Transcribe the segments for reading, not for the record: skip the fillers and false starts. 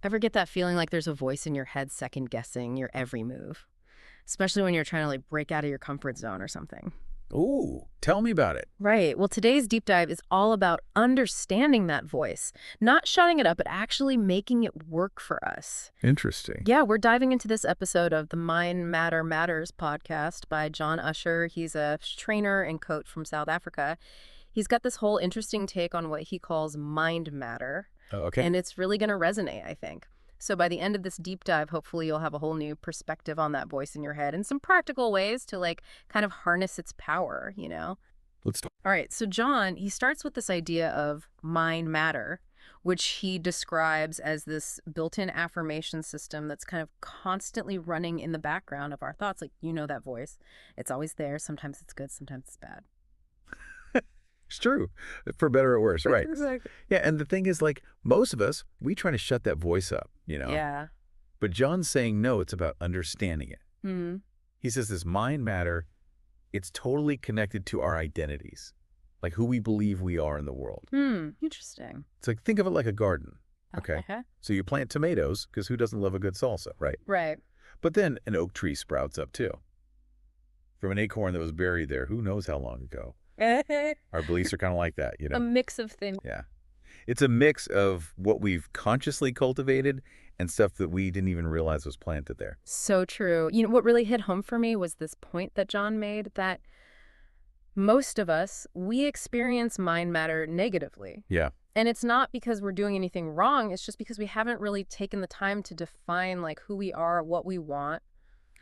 Ever get that feeling like there's a voice in your head second-guessing your every move? Especially when you're trying to like break out of your comfort zone or something. Ooh, tell me about it. Right. Well, today's deep dive is all about understanding that voice, not shutting it up, but actually making it work for us. Interesting. Yeah, we're diving into this episode of the Matters podcast by John Usher. He's a trainer and coach from South Africa. He's got this whole interesting take on what he calls mind matter, Oh, okay. and it's really going to resonate, I think. So by the end of this deep dive, hopefully you'll have a whole new perspective on that voice in your head and some practical ways to like kind of harness its power, you know? Let's talk. All right, so John, he starts with this idea of mind matter, which he describes as this built-in affirmation system that's kind of constantly running in the background of our thoughts. Like, you know that voice. It's always there. Sometimes it's good, sometimes it's bad. It's true, for better or worse, right? Exactly. Yeah, and the thing is, like, most of us, we try to shut that voice up, Yeah. But John's saying, no, it's about understanding it. Hmm. He says this mind matter, it's totally connected to our identities, like who we believe we are in the world. Interesting. It's like, think of it like a garden, okay? Okay. So you plant tomatoes, because who doesn't love a good salsa, right? Right. But then an oak tree sprouts up too. From an acorn that was buried there, who knows how long ago. Our beliefs are kind of like that, A mix of things. Yeah. It's a mix of what we've consciously cultivated and stuff that we didn't even realize was planted there. So true. You know, what really hit home for me was this point that John made that most of us, we experience mind matter negatively. Yeah. And it's not because we're doing anything wrong. It's just because we haven't really taken the time to define like who we are, what we want.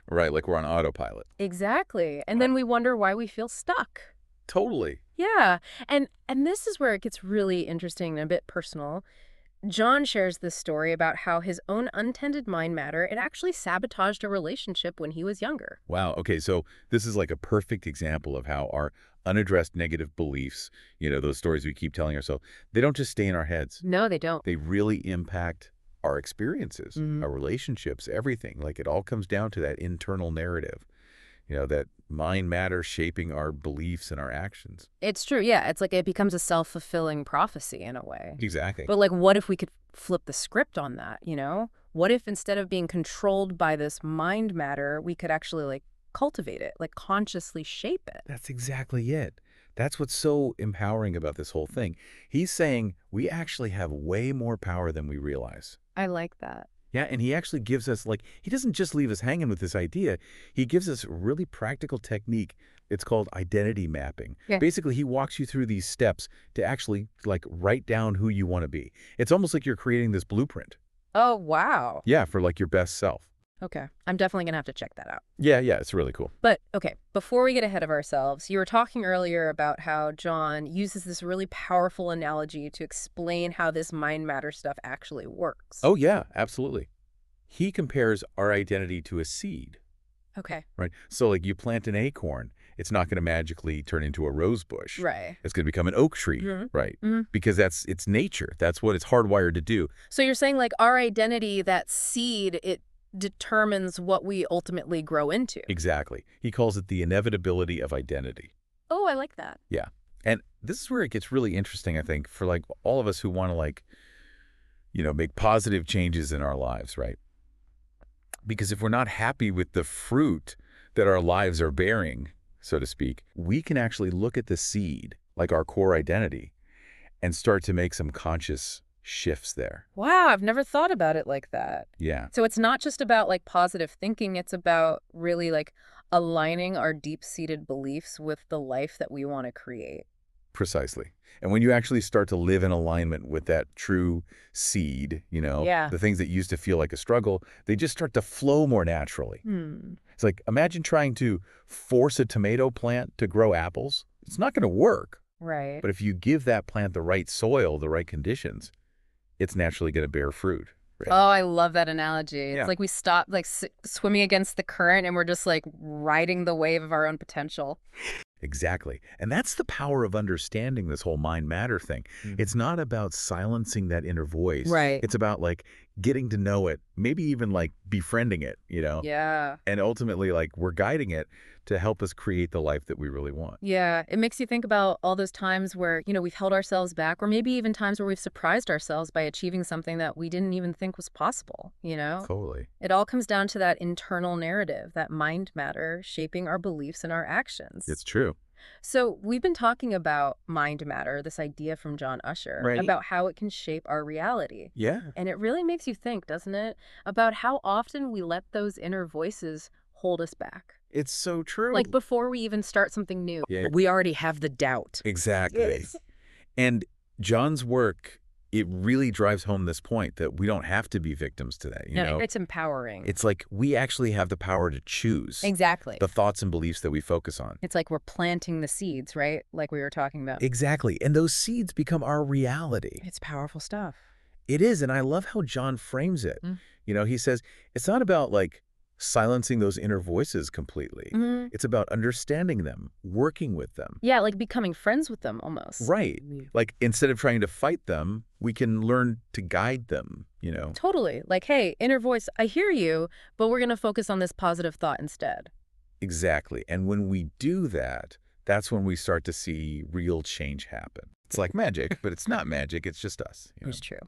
Right, like we're on autopilot. Exactly. And then we wonder why we feel stuck. Totally. Yeah. And this is where it gets really interesting and a bit personal. John shares this story about how his own untended mind matter, it actually sabotaged a relationship when he was younger. Wow. Okay, so this is like a perfect example of how our unaddressed negative beliefs, those stories we keep telling ourselves, they don't just stay in our heads. No, they don't. They really impact our experiences, our relationships, everything. Like it all comes down to that internal narrative, that mind matter shaping our beliefs and our actions. It's true. Yeah. It's like it becomes a self-fulfilling prophecy in a way. Exactly. But like, what if we could flip the script on that, What if instead of being controlled by this mind matter, we could actually like cultivate it, like consciously shape it? That's exactly it. That's what's so empowering about this whole thing. He's saying we actually have way more power than we realize. I like that. Yeah, and he actually gives us, he doesn't just leave us hanging with this idea. He gives us a really practical technique. It's called identity mapping. Yeah. Basically, he walks you through these steps to actually, write down who you want to be. It's almost like you're creating this blueprint. Oh, wow. Yeah, for, your best self. Okay. I'm definitely going to have to check that out. Yeah, it's really cool. But, okay, before we get ahead of ourselves, you were talking earlier about how John uses this really powerful analogy to explain how this mind matter stuff actually works. Oh, yeah, absolutely. He compares our identity to a seed. Okay. Right? So, you plant an acorn, it's not going to magically turn into a rose bush. Right. It's going to become an oak tree, right? Because it's nature. That's what it's hardwired to do. So you're saying, our identity, that seed, it determines what we ultimately grow into. Exactly. He calls it the inevitability of identity. Oh, I like that. Yeah. And this is where it gets really interesting, I think, for all of us who want to make positive changes in our lives, right? Because if we're not happy with the fruit that our lives are bearing, so to speak, we can actually look at the seed, like our core identity, and start to make some conscious shifts there. Wow, I've never thought about it like that. Yeah. So it's not just about positive thinking, it's about really aligning our deep-seated beliefs with the life that we want to create. Precisely. And when you actually start to live in alignment with that true seed, Yeah. the things that used to feel like a struggle, they just start to flow more naturally. It's like, imagine trying to force a tomato plant to grow apples. It's not going to work. Right. But if you give that plant the right soil, the right conditions, it's naturally going to bear fruit. Right? Oh, I love that analogy. It's Yeah. like we stop swimming against the current and we're just riding the wave of our own potential. Exactly. And that's the power of understanding this whole mind matter thing. It's not about silencing that inner voice. Right. It's about getting to know it, maybe even like befriending it, Yeah. and ultimately like we're guiding it to help us create the life that we really want. Yeah, it makes you think about all those times where, we've held ourselves back, or maybe even times where we've surprised ourselves by achieving something that we didn't even think was possible. Totally. It all comes down to that internal narrative, that mind matter shaping our beliefs and our actions. It's true. So we've been talking about mind matter, this idea from John Usher, Right. about how it can shape our reality. Yeah. And it really makes you think, doesn't it, about how often we let those inner voices hold us back. It's so true. Like before we even start something new, Yeah. we already have the doubt. Exactly. Yes. And John's work, it really drives home this point that we don't have to be victims to that, No, it's empowering. It's like we actually have the power to choose Exactly. the thoughts and beliefs that we focus on. It's like we're planting the seeds, right? Like we were talking about. Exactly. And those seeds become our reality. It's powerful stuff. It is. And I love how John frames it. Mm. He says it's not about like silencing those inner voices completely. Mhm. It's about understanding them, working with them. Yeah, like becoming friends with them almost. Right. Like instead of trying to fight them, we can learn to guide them, Totally. Like, hey, inner voice, I hear you, but we're going to focus on this positive thought instead. Exactly. And when we do that, that's when we start to see real change happen. It's like magic, but it's not magic. It's just us. It's true.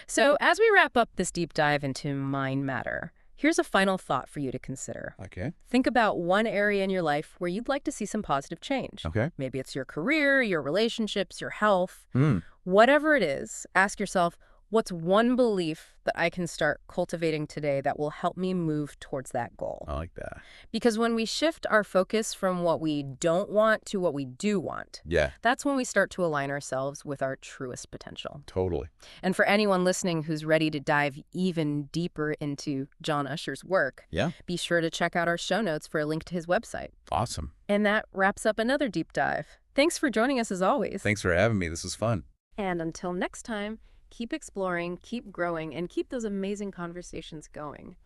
So as we wrap up this deep dive into mind matter, here's a final thought for you to consider. Okay. Think about one area in your life where you'd like to see some positive change. Okay. Maybe it's your career, your relationships, your health. Mm. Whatever it is, ask yourself, what's one belief that I can start cultivating today that will help me move towards that goal? I like that. Because when we shift our focus from what we don't want to what we do want, Yeah, that's when we start to align ourselves with our truest potential. totally. And for anyone listening who's ready to dive even deeper into John Usher's work, Yeah. be sure to check out our show notes for a link to his website. Awesome. And that wraps up another deep dive. Thanks for joining us as always. Thanks for having me. This was fun. And until next time, keep exploring, keep growing, and keep those amazing conversations going.